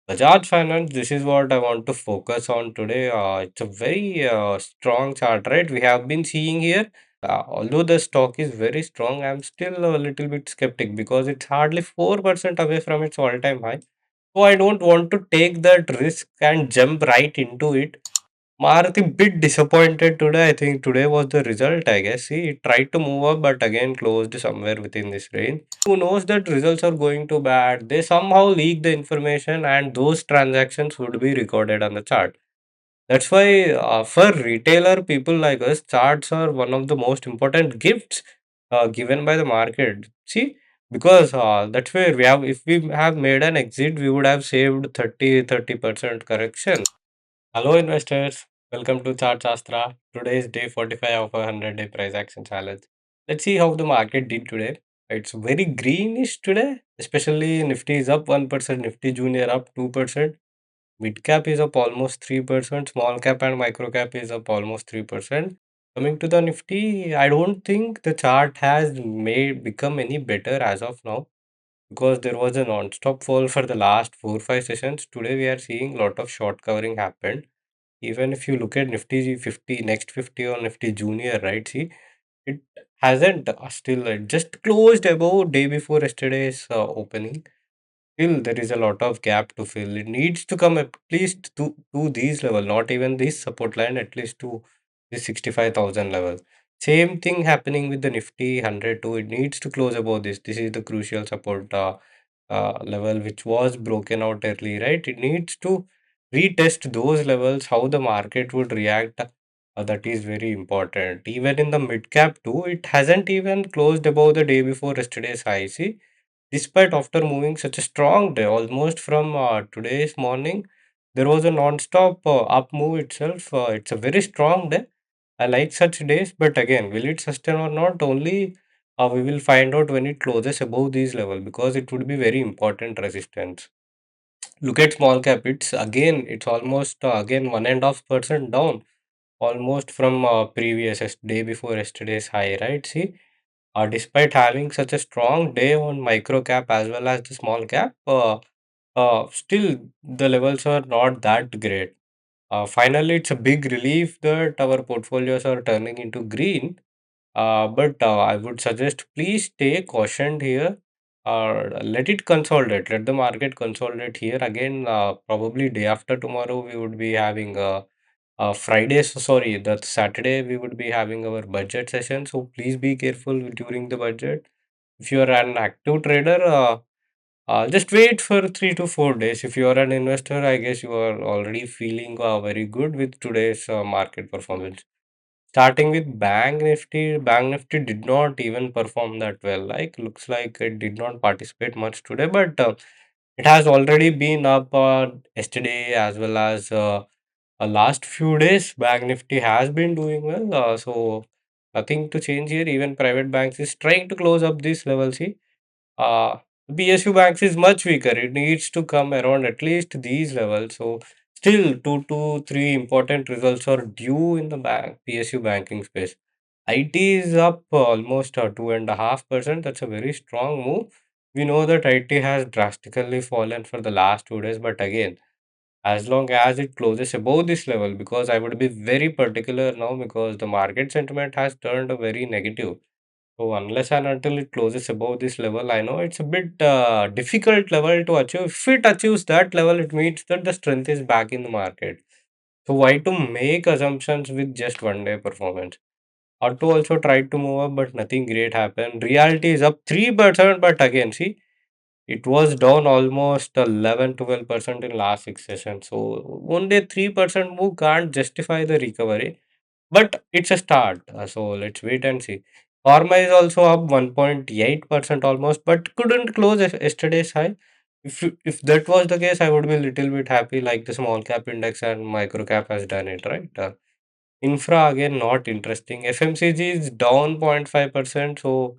Bajaj Finance, this is what I want to focus on today. It's a very strong chart, right? We have been seeing here. Although the stock is very strong, I'm still a little bit skeptic because it's hardly 4% away from its all-time high. So I don't want to take that risk and jump right into it. Maruti bit disappointed today. I think today was the result, I guess. See, it tried to move up, but again closed somewhere within this range. Who knows that results are going to bad? They somehow leak the information, and those transactions would be recorded on the chart. That's why, for retailer people like us, charts are one of the most important gifts given by the market. See, because that's where we have, if we have made an exit, we would have saved 30% correction. Hello investors, welcome to Chart Shastra. Today is day 45 of a 100-day price action challenge. Let's see how the market did today. It's very greenish today, especially Nifty is up 1%, Nifty Junior up 2%, mid cap is up almost 3%, small cap and micro cap is up almost 3%. Coming to the Nifty, I don't think the chart has made become any better as of now because there was a non-stop fall for the last 4 5 sessions. Today we are seeing a lot of short covering happen. Even if you look at Nifty 50, next 50 or Nifty Junior, right? See, it hasn't still it just closed above day before yesterday's opening. Still, there is a lot of gap to fill. It needs to come at least to these level, not even this support line, at least to the 65,000 level. Same thing happening with the Nifty 100 too. It needs to close above this. This is the crucial support level which was broken out early, right? It needs to retest those levels, how the market would react. That is very important. Even in the mid cap too, it hasn't even closed above the day before yesterday's high. See, despite after moving such a strong day, almost from today's morning, there was a non-stop up move itself. It's a very strong day. I like such days, but again, will it sustain or not? Only we will find out when it closes above these level because it would be very important resistance. Look at small cap. It's almost again 1.5% down, almost from previous day before yesterday's high. Right? See, despite having such a strong day on micro cap as well as the small cap, still the levels are not that great. Finally, it's a big relief that our portfolios are turning into green. But I would suggest please stay cautioned here. Let it consolidate. Let the market consolidate here. Again, probably day after tomorrow, we would be having Friday. So sorry, that Saturday we would be having our budget session. So please be careful during the budget. If you are an active trader, just wait for 3 to 4 days. If you are an investor, I guess you are already feeling very good with today's market performance. Starting with Bank Nifty did not even perform that well. Like looks like it did not participate much today, but it has already been up yesterday as well as last few days. Bank Nifty has been doing well, so nothing to change here. Even private banks is trying to close up this level. See, uh, PSU banks is much weaker. It needs to come around at least these levels. So still 2 to 3 important results are due in the PSU banking space. IT is up almost 2.5%. That's a very strong move. We know that IT has drastically fallen for the last 2 days, but again, as long as it closes above this level, because I would be very particular now because the market sentiment has turned very negative. So unless and until it closes above this level, I know it's a bit difficult level to achieve. If it achieves that level, it means that the strength is back in the market. So why to make assumptions with just 1 day performance? Auto also tried to move up, but nothing great happened. Reality is up 3%, but again, see, it was down almost 11 12% in last 6 sessions. So only 3% move can't justify the recovery, but it's a start. So let's wait and see. Pharma is also up 1.8% almost, but couldn't close yesterday's high. If that was the case, I would be a little bit happy, like the small cap index and micro cap has done it, right? Infra again not interesting. FMCG is down 0.5%, so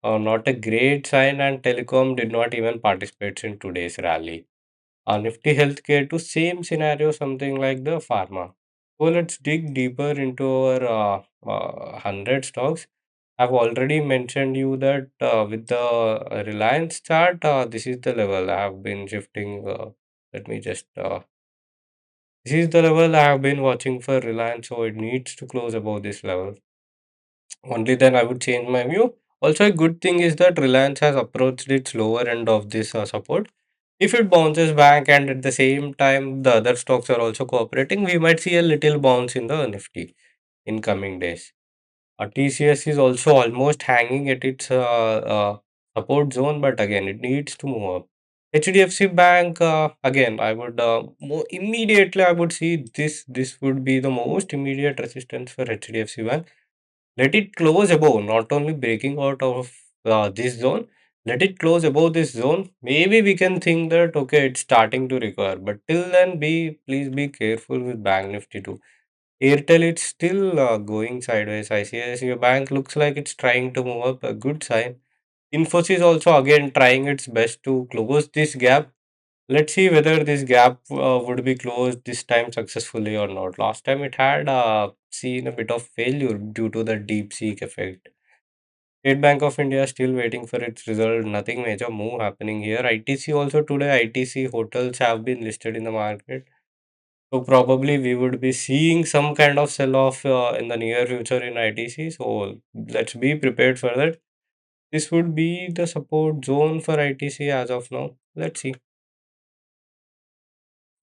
not a great sign, and telecom did not even participate in today's rally. Nifty Healthcare to same scenario, something like the Pharma. So let's dig deeper into our 100 stocks. I've already mentioned you that with the Reliance chart, this is the level I have been shifting. Let me just this is the level I have been watching for Reliance, so it needs to close above this level. Only then I would change my view. Also, a good thing is that Reliance has approached its lower end of this support. If it bounces back and at the same time the other stocks are also cooperating, we might see a little bounce in the Nifty in coming days. TCS is also almost hanging at its support zone, but again, it needs to move up. HDFC Bank, again, I would immediately I would see this would be the most immediate resistance for HDFC Bank. Let it close above, not only breaking out of this zone, let it close above this zone. Maybe we can think that okay, it's starting to recover, but till then, be please be careful with Bank Nifty too. Airtel, it's still going sideways. ICICI Bank looks like it's trying to move up, a good sign. Infosys also again trying its best to close this gap. Let's see whether this gap would be closed this time successfully or not. Last time it had seen a bit of failure due to the deep seek effect. State Bank of India still waiting for its result. Nothing major move happening here. ITC also today. ITC hotels have been listed in the market. So probably we would be seeing some kind of sell-off in the near future in ITC. So let's be prepared for that. This would be the support zone for ITC as of now. Let's see.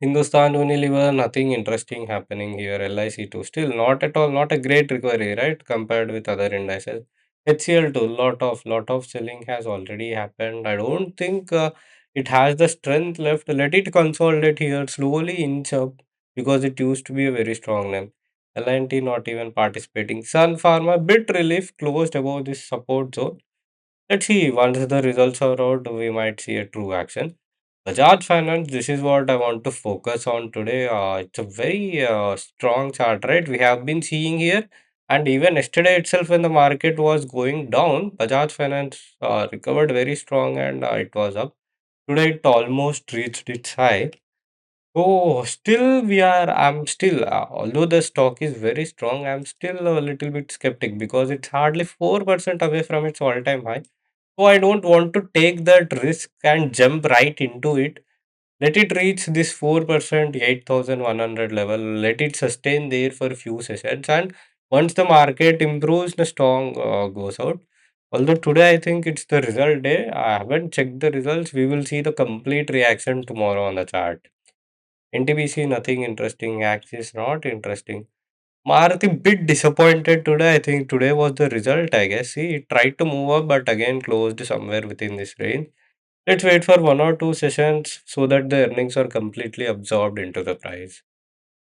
Hindustan Unilever, nothing interesting happening here. LIC too, still not at all, not a great recovery, right? Compared with other indices. HCL too, lot of selling has already happened. I don't think it has the strength left. Let it consolidate here, slowly inch up because it used to be a very strong name. LNT not even participating. Sun Pharma bit relief closed above this support zone. Let's see, once the results are out, we might see a true action. Bajaj Finance, this is what I want to focus on today. It's a very strong chart, right? We have been seeing here, and even yesterday itself, when the market was going down, Bajaj Finance recovered very strong and it was up. Today, it almost reached its high. Oh, still I'm still, although the stock is very strong, I'm still a little bit skeptic because it's hardly 4% away from its all-time high. So I don't want to take that risk and jump right into it. Let it reach this 4%, 8,100 level. Let it sustain there for a few sessions. And once the market improves, the strong goes out. Although today I think it's the result day. I haven't checked the results. We will see the complete reaction tomorrow on the chart. NTBC, nothing interesting. Axis, not interesting. Maruti bit disappointed today. I think today was the result, I guess. See, it tried to move up, but again closed somewhere within this range. Let's wait for one or two sessions so that the earnings are completely absorbed into the price.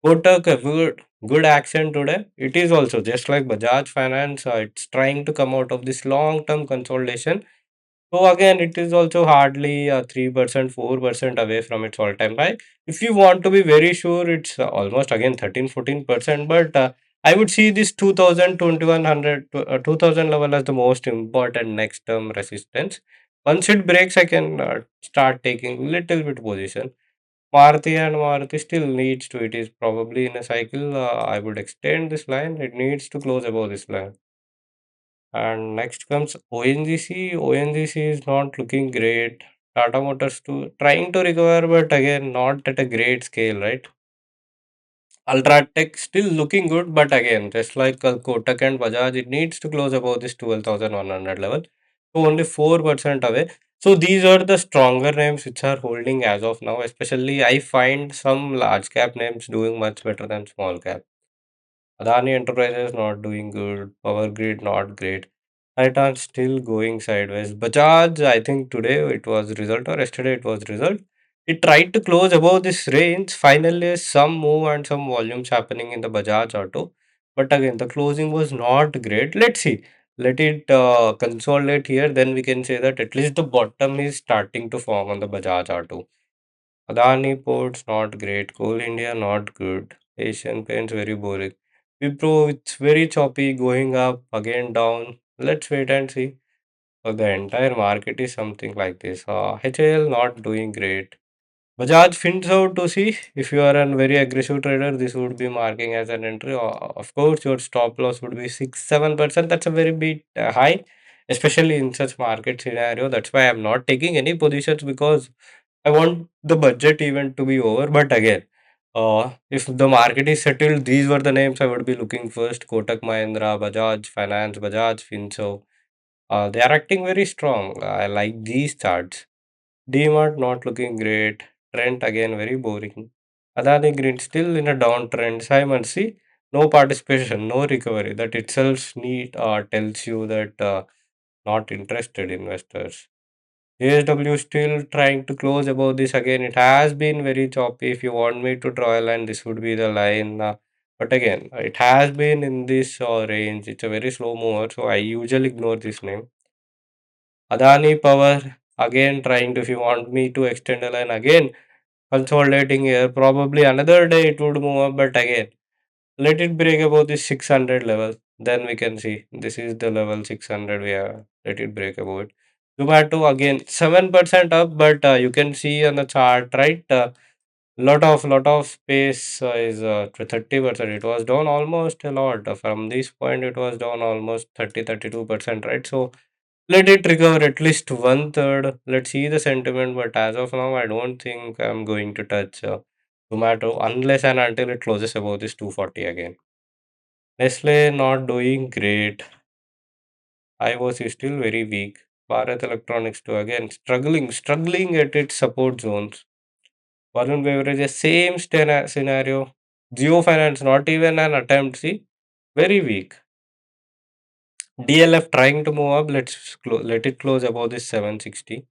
Kotak, a good action today. It is also just like Bajaj Finance. It's trying to come out of this long-term consolidation. So again, it is also hardly 3%, 4% away from its all-time high. If you want to be very sure, it's almost again 13, 14%. But I would see this 2000, 2100, 2000 level as the most important next term resistance. Once it breaks, I can start taking little bit position. Maruti still needs to, it is probably in a cycle. I would extend this line. It needs to close above this line. And next comes ONGC. ONGC is not looking great. Tata Motors too trying to recover, but again not at a great scale, right? Ultratech still looking good, but again, just like Kotak and Bajaj, it needs to close above this 12,100 level. So only 4% away. So these are the stronger names which are holding as of now. Especially, I find some large cap names doing much better than small cap. Adani Enterprises not doing good. Power Grid not great. Titan still going sideways. Bajaj, I think today it was result or yesterday it was result. It tried to close above this range. Finally, some move and some volumes happening in the Bajaj Auto. But again, the closing was not great. Let's see. Let it consolidate here. Then we can say that at least the bottom is starting to form on the Bajaj Auto. Adani Ports not great. Coal India not good. Asian Paints very boring. Wipro it's very choppy, going up again down. Let's wait and see. So the entire market is something like this. HAL not doing great. Bajaj Finserv to see if you are a very aggressive trader, this would be marking as an entry. Of course, your stop loss would be 6-7%. That's a very bit high, especially in such market scenario. That's why I'm not taking any positions because I want the budget event to be over, but again, if the market is settled, these were the names I would be looking first: Kotak Mahindra, Bajaj Finance, Bajaj Finserv. They are acting very strong. I like these charts. DMart not looking great. Trent again very boring. Adani Green still in a downtrend. Simon, see, no participation, no recovery. That itself tells you that not interested investors. JSW still trying to close above this again. It has been very choppy. If you want me to draw a line, this would be the line. But again, it has been in this range. It's a very slow mover, so I usually ignore this name. Adani Power again trying to. If you want me to extend a line again, consolidating here. Probably another day it would move up, but again, let it break above this 600 level. Then we can see this is the level 600. We are let it break above it. Zomato again 7% up, but you can see on the chart, right? Lot of space is 30%. It was down almost a lot. From this point, it was down almost 32%, right? So let it recover at least one third. Let's see the sentiment, but as of now, I don't think I'm going to touch Zomato unless and until it closes above this 240 again. Nestle not doing great. IOS is still very weak. Bharat Electronics too again struggling at its support zones. Varun Beverages same scenario. Geo Finance not even an attempt. See, very weak. DLF trying to move up. Let it close above this 760.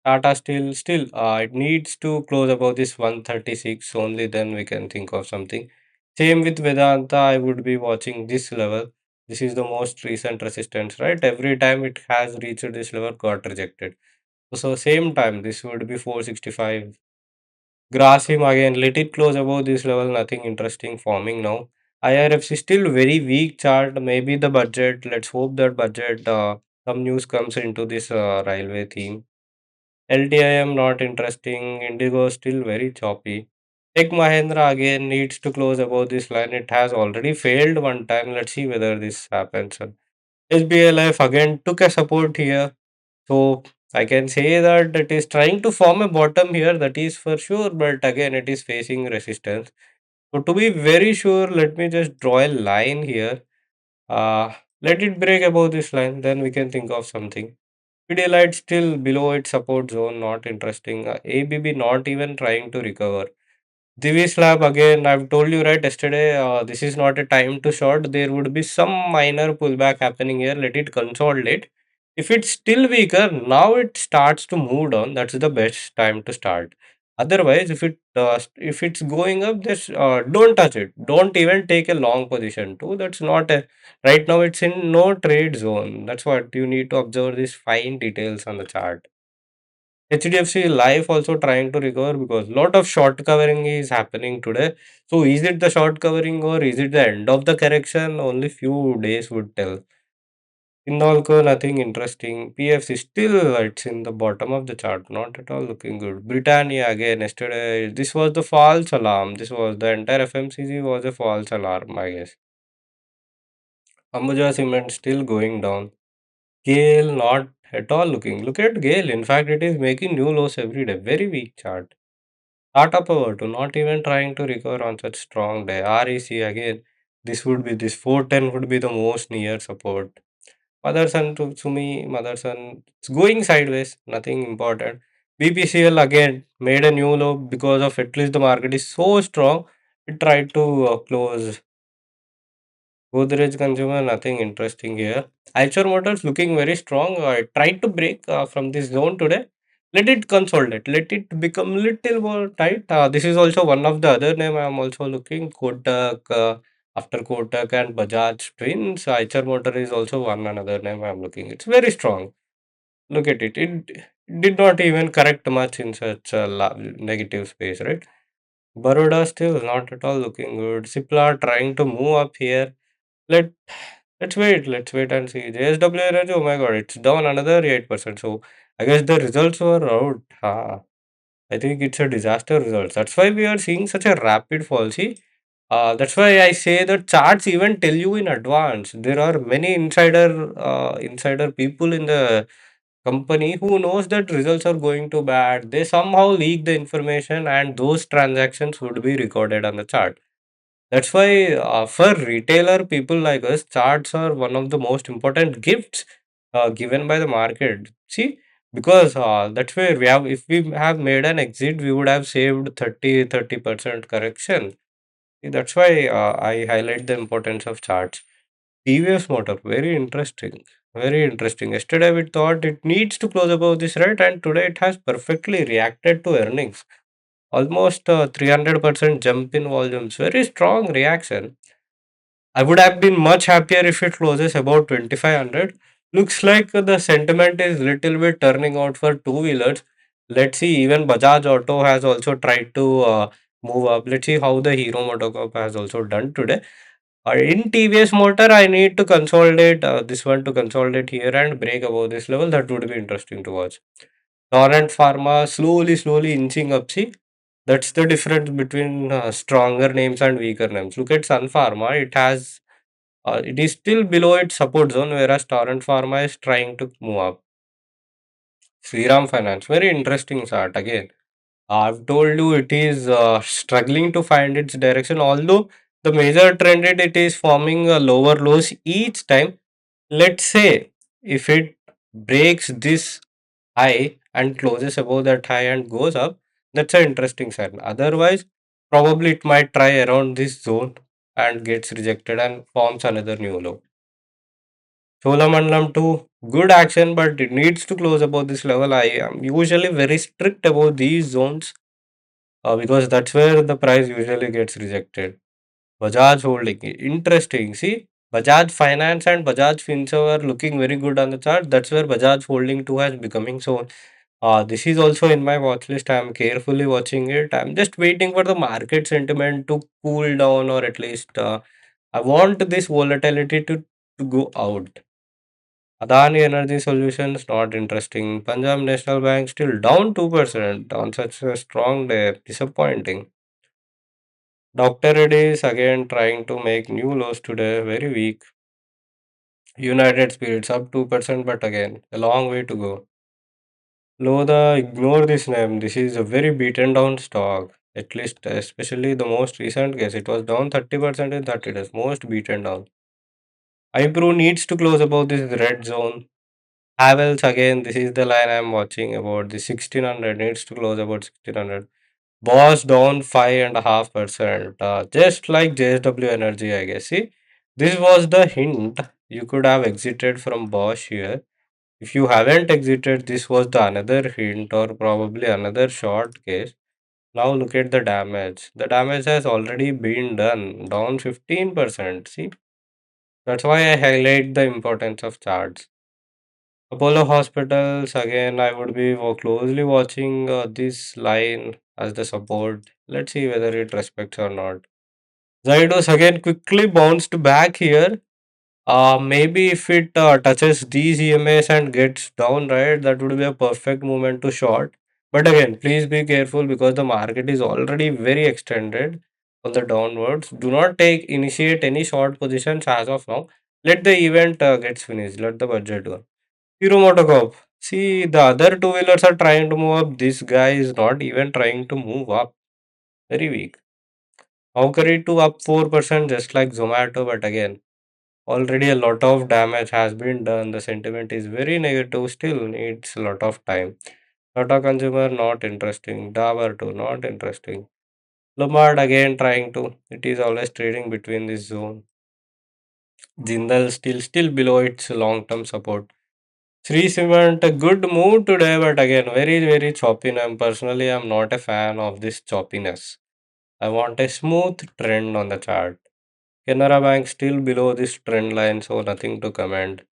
Tata still it needs to close above this 136, only then we can think of something. Same with Vedanta, I would be watching this level. This is the most recent resistance, right? Every time it has reached this level, got rejected. So same time, this would be 465. Grasim again, let it close above this level, nothing interesting forming now. IRFC still very weak chart, maybe the budget. Let's hope that budget some news comes into this railway theme. LTIM not interesting. Indigo still very choppy. Tech Mahindra again needs to close above this line. It has already failed one time. Let's see whether this happens. SBLF again took a support here. So I can say that it is trying to form a bottom here. That is for sure. But again, it is facing resistance. So to be very sure, let me just draw a line here. Uh, Let it break above this line. Then we can think of something. Pidilite still below its support zone, not interesting. ABB not even trying to recover. Divi slab again, I've told you right yesterday, this is not a time to short. There would be some minor pullback happening here. Let it consolidate. If it's still weaker, now it starts to move down. That's the best time to start. Otherwise, if it's going up, just don't touch it. Don't even take a long position too. That's not a right now. It's in no trade zone. That's what you need to observe these fine details on the chart. HDFC Life also trying to recover because lot of short covering is happening today. So is it the short covering or is it the end of the correction? Only few days would tell. Hindalco nothing interesting. PFC still it's in the bottom of the chart, not at all looking good. Britannia again yesterday. This was the false alarm. This was the entire FMCG was a false alarm, I guess. Ambuja Cement still going down. Gale not at all looking. Look at Gale. In fact, it is making new lows every day. Very weak chart. Tata Power to not even trying to recover on such strong day. REC again, this 410 would be the most near support. Motherson to Sumi, Motherson, it's going sideways, nothing important. BPCL again made a new low because of at least the market is so strong. It tried to close. Godrej Consumer, nothing interesting here. Eicher Motors looking very strong. I tried to break from this zone today. Let it consolidate. Let it become little more tight. This is also one of the other name I am also looking. Kotak, after Kotak and Bajaj Twins, Eicher Motor is also one another name I am looking. It's very strong. Look at it. It did not even correct much in such a negative space, right? Baroda still not at all looking good. Cipla trying to move up here. Let let's wait and see. JSW Energy, oh my god, it's down another 8%. So I guess the results were out. I think it's a disaster result. That's why we are seeing such a rapid fall. See, that's why I say that charts even tell you in advance. There are many insider people in the company who knows that results are going to bad, they somehow leak the information and those transactions would be recorded on the chart. That's why for retailer people like us, charts are one of the most important gifts given by the market. See, because that's where we have, if we have made an exit, we would have saved 30% correction. That's why I highlight the importance of charts. TVS Motor, very interesting. Very interesting. Yesterday we thought it needs to close above this rate, and today it has perfectly reacted to earnings. Almost 300% jump in volumes. Very strong reaction. I would have been much happier if it closes about 2500. Looks like the sentiment is little bit turning out for two wheelers. Let's see, even Bajaj Auto has also tried to move up. Let's see how the Hero MotoCorp has also done today. In TVS Motor, I need to consolidate this one to consolidate here and break above this level. That would be interesting to watch. Torrent Pharma slowly inching up. See, that's the difference between stronger names and weaker names. Look at Sun Pharma. It is still below its support zone, whereas Torrent Pharma is trying to move up. Sriram Finance, very interesting chart again. I've told you it is struggling to find its direction, although the major trend it is forming lower lows each time. Let's say if it breaks this high and closes above that high and goes up, that's an interesting sign. Otherwise, probably it might try around this zone and gets rejected and forms another new low. Cholamandalam too, good action, but it needs to close above this level. I am usually very strict about these zones because that's where the price usually gets rejected. Bajaj Holding, interesting. See, Bajaj Finance and Bajaj Finserv are looking very good on the chart. That's where Bajaj Holding 2 has becoming so. This is also in my watch list. I'm carefully watching it. I'm just waiting for the market sentiment to cool down, or at least I want this volatility to go out. Adani Energy Solutions not interesting. Punjab National Bank still down 2% on such a strong day. Disappointing. Dr. Reddy is again trying to make new lows today. Very weak. United Spirits up 2%, but again, a long way to go. Lodha, ignore this name. This is a very beaten down stock. At least, especially the most recent case, it was down 30% in 30 days. Most beaten down. iPro needs to close above this red zone. Havels again, this is the line I'm watching about. The 1600 needs to close about 1600. Bosch down 5.5%. Just like JSW Energy, I guess. See, this was the hint. You could have exited from Bosch here. If you haven't exited, this was the another hint or probably another short case. Now look at the damage. The damage has already been done, down 15%. See, that's why I highlight the importance of charts. Apollo Hospitals, again, I would be closely watching this line as the support. Let's see whether it respects or not. Zydos again quickly bounced back here. Maybe if it touches these EMAs and gets down, right, that would be a perfect moment to short. But again, please be careful because the market is already very extended on the downwards. Do not initiate any short positions as of now. Let the event gets finished. Let the budget go. Hero Motocop. See, the other two wheelers are trying to move up. This guy is not even trying to move up. Very weak. Naukri to up 4% just like Zomato, but again, already a lot of damage has been done. The sentiment is very negative, still needs a lot of time. Tata Consumer not interesting. Dabur too not interesting. Lombard again trying to. It is always trading between this zone. Jindal still below its long term support. Sri Cement a good move today, but again very choppy. I'm not a fan of this choppiness. I want a smooth trend on the chart. Canara Bank still below this trend line, so nothing to comment.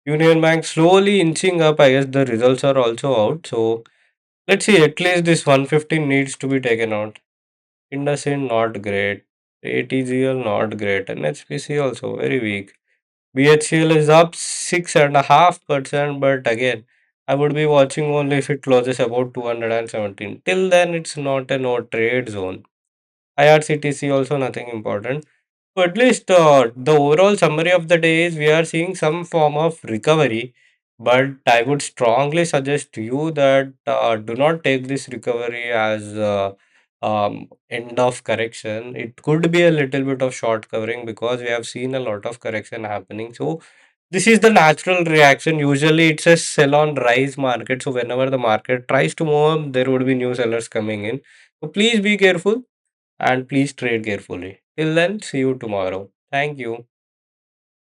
Union Bank slowly inching up. I guess the results are also out. So let's see. At least this 115 needs to be taken out. IndusInd not great. ATGL not great. And HPC also very weak. BHEL is up 6.5%, but again, I would be watching only if it closes about 217. Till then, it's not a no trade zone. IRCTC also nothing important. So at least the overall summary of the day is we are seeing some form of recovery. But I would strongly suggest you that do not take this recovery as end of correction. It could be a little bit of short covering because we have seen a lot of correction happening. So this is the natural reaction. Usually it's a sell on rise market. So whenever the market tries to move up, there would be new sellers coming in. So please be careful and please trade carefully. Till then, see you tomorrow. Thank you.